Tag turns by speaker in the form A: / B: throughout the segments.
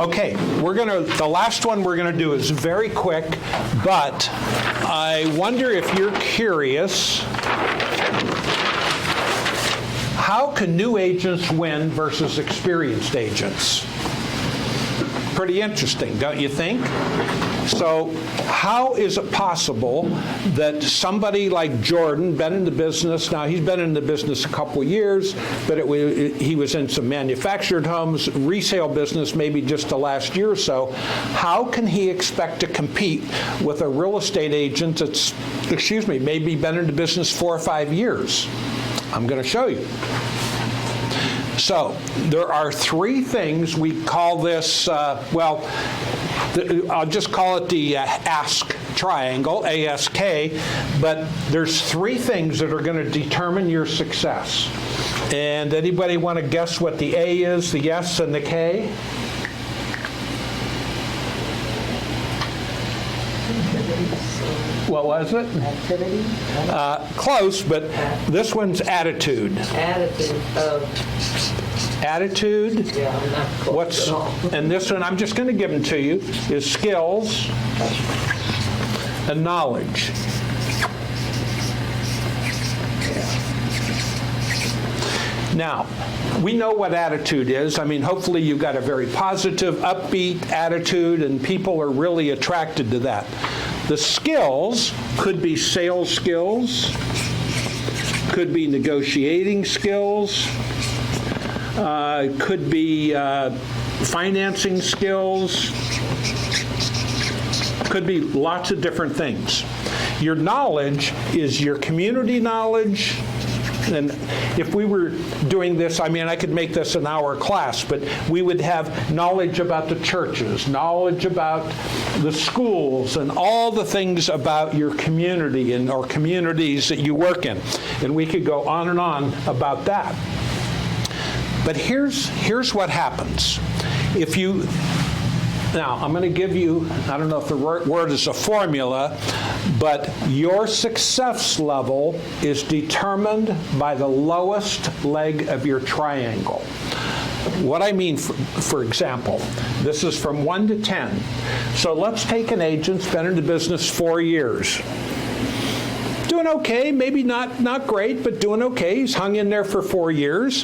A: Okay, the last one we're gonna do is very quick, but I wonder if you're curious, how can new agents win versus experienced agents? Pretty interesting, don't you think? So how is it possible that somebody like Jordan, been in the business, now he's been in the business a couple of years, but he was in some manufactured homes, resale business maybe just the last year or so. How can he expect to compete with a real estate agent that's, maybe been in the business 4 or 5 years? I'm going to show you. So there are 3 things. We call this, I'll just call it the ASK triangle, ASK, but there's 3 things that are going to determine your success. And anybody want to guess what the A is, the S, and the K? What was it?
B: Activity?
A: Close, but this one's attitude. Attitude.
B: Yeah, I'm not close at all.
A: And this one, I'm just going to give them to you, is skills and knowledge. Now, we know what attitude is. I mean, hopefully you've got a very positive, upbeat attitude, and people are really attracted to that. The skills could be sales skills, could be negotiating skills, could be financing skills, could be lots of different things. Your knowledge is your community knowledge. And if we were doing this, I mean, I could make this an hour class, but we would have knowledge about the churches, knowledge about the schools, and all the things about your community or communities that you work in. And we could go on and on about that. But here's what happens. Now, I'm going to give you, I don't know if the word is a formula, but your success level is determined by the lowest leg of your triangle. What I mean, for example, this is from 1 to 10. So let's take an agent who's been in the business 4 years. Doing okay, maybe not great, but doing okay. He's hung in there for 4 years.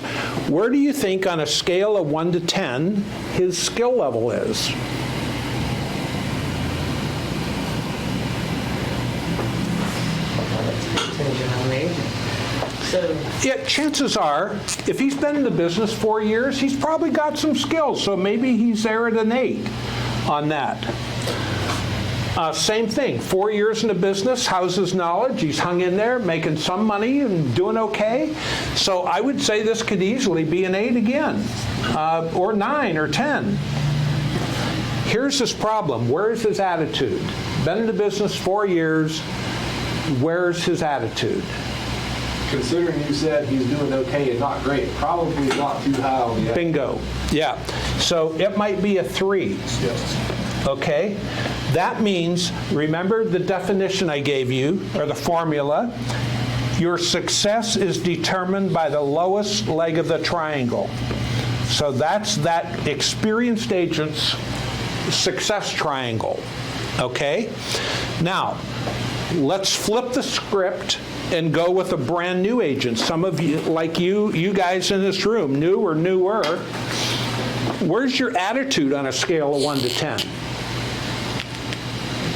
A: Where do you think on a scale of 1 to 10 his skill level is? Yeah, chances are, if he's been in the business 4 years, he's probably got some skills. So maybe he's there at an 8 on that. Same thing, 4 years in the business, how's his knowledge? He's hung in there, making some money and doing okay. So I would say this could easily be an 8 again, or 9 or 10. Here's his problem. Where's his attitude? Been in the business 4 years. Where's his attitude?
C: Considering you said he's doing okay and not great, probably not too high on the.
A: Bingo. Yeah. So it might be a 3.
C: Yes.
A: Okay? That means, remember the definition I gave you, or the formula, your success is determined by the lowest leg of the triangle. So that's that experienced agent's success triangle. Okay? Now, let's flip the script and go with a brand new agent. Some of you, like you guys in this room, new or newer, where's your attitude on a scale of 1 to 10?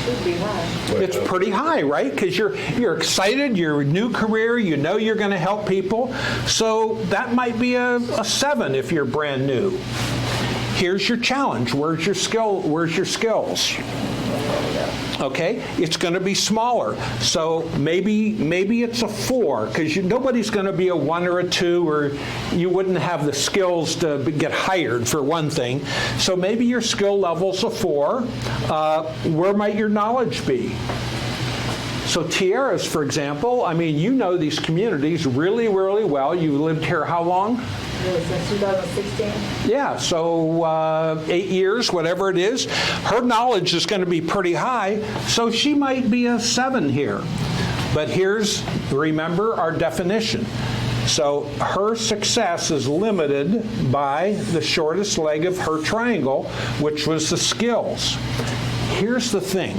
B: Should be high.
A: It's pretty high, right? Because you're excited, your new career, you know you're going to help people. So that might be a 7 if you're brand new. Here's your challenge. Where's your skills? Okay, it's going to be smaller. So maybe it's a 4, because nobody's going to be a 1 or a 2, or you wouldn't have the skills to get hired for one thing. So maybe your skill level's a 4. Where might your knowledge be? So Tierra's, for example, I mean, you know these communities really, really well. You lived here how long?
B: Since 2016.
A: Yeah, so 8 years, whatever it is. Her knowledge is going to be pretty high, so she might be a 7 here. But remember our definition. So her success is limited by the shortest leg of her triangle, which was the skills. Here's the thing.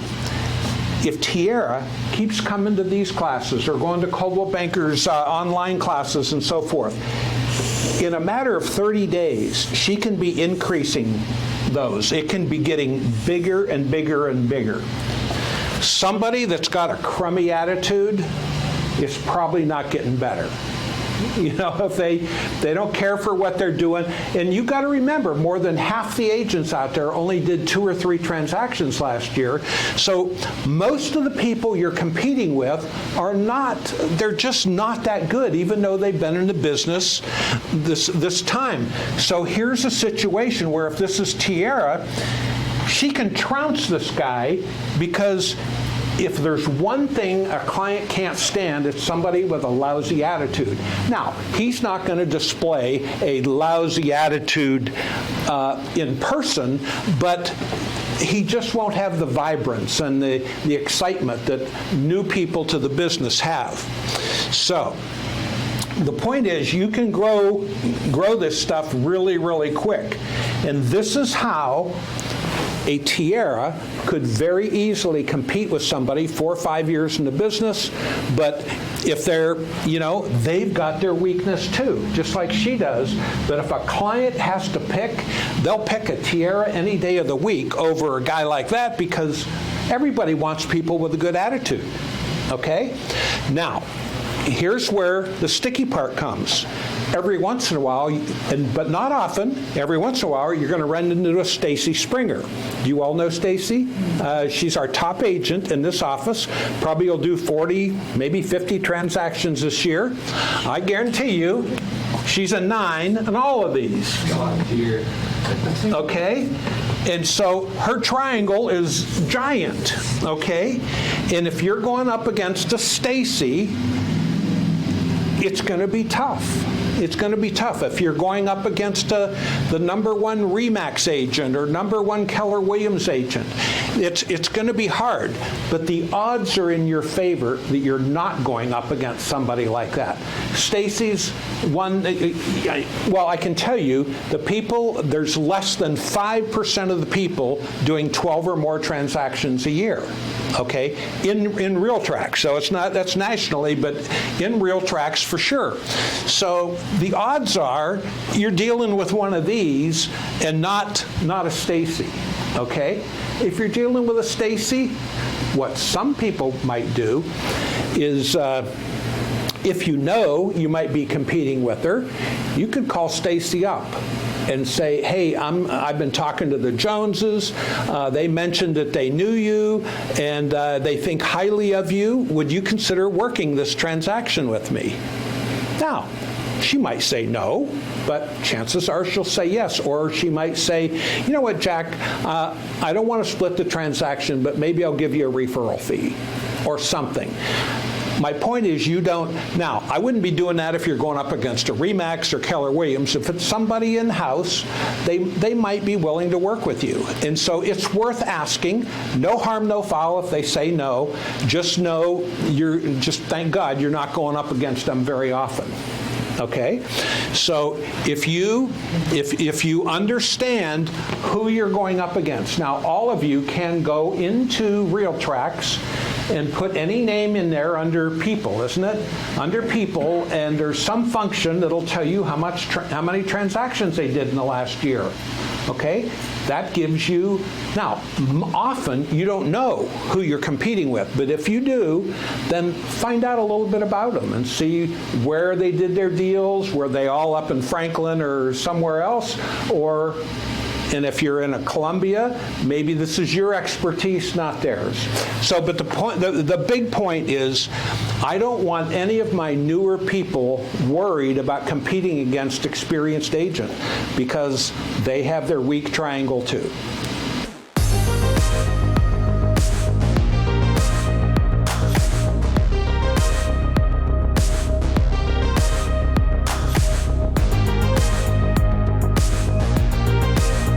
A: If Tiara keeps coming to these classes or going to Coldwell Banker's online classes and so forth, in a matter of 30 days, she can be increasing those. It can be getting bigger and bigger and bigger. Somebody that's got a crummy attitude is probably not getting better. You know, if they don't care for what they're doing. And you've got to remember, more than half the agents out there only did 2 or 3 transactions last year. So most of the people you're competing with they're just not that good, even though they've been in the business this time. So here's a situation where if this is Tiara, she can trounce this guy, because if there's one thing a client can't stand, it's somebody with a lousy attitude. Now, he's not going to display a lousy attitude in person, but he just won't have the vibrance and the excitement that new people to the business have. So the point is, you can grow this stuff really, really quick. And this is how a Tiara could very easily compete with somebody 4 or 5 years in the business, but if they've got their weakness too, just like she does. But if a client has to pick, they'll pick a Tiara any day of the week over a guy like that, because everybody wants people with a good attitude. Okay? Now, here's where the sticky part comes. Every once in a while, but not often, every once in a while, you're going to run into a Stacy Springer. Do you all know Stacy? She's our top agent in this office. Probably will do 40, maybe 50 transactions this year. I guarantee you, she's a 9 in all of these.
C: God, dear.
A: Okay? And so her triangle is giant, okay? And if you're going up against a Stacy, it's going to be tough. It's going to be tough. If you're going up against the #1 RE/MAX agent or #1 Keller Williams agent, it's going to be hard. But the odds are in your favor that you're not going up against somebody like that. Stacy's one, well, I can tell you, there's less than 5% of the people doing 12 or more transactions a year. Okay, in RealTrax. So that's nationally, but in RealTrax for sure. So the odds are you're dealing with one of these and not a Stacy. Okay, if you're dealing with a Stacy, what some people might do is, if you know you might be competing with her, you could call Stacy up and say, hey, I've been talking to the Joneses. They mentioned that they knew you and they think highly of you. Would you consider working this transaction with me? Now, she might say no, but chances are she'll say yes. Or she might say, you know what, Jack, I don't want to split the transaction, but maybe I'll give you a referral fee or something. My point is, you don't. Now, I wouldn't be doing that if you're going up against a RE/MAX or Keller Williams. If it's somebody in-house, they might be willing to work with you. And so it's worth asking. No harm, no foul if they say no. Just know, thank God you're not going up against them very often. Okay, so if you understand who you're going up against, now all of you can go into RealTrax and put any name in there under people, isn't it? Under people, and there's some function that'll tell you how many transactions they did in the last year. Okay, that gives you. Now, often you don't know who you're competing with, but if you do, then find out a little bit about them and see where they did their deals. Were they all up in Franklin or somewhere else, and if you're in a Columbia, maybe this is your expertise, not theirs. So, but the big point is, I don't want any of my newer people worried about competing against experienced agent, because they have their weak triangle too.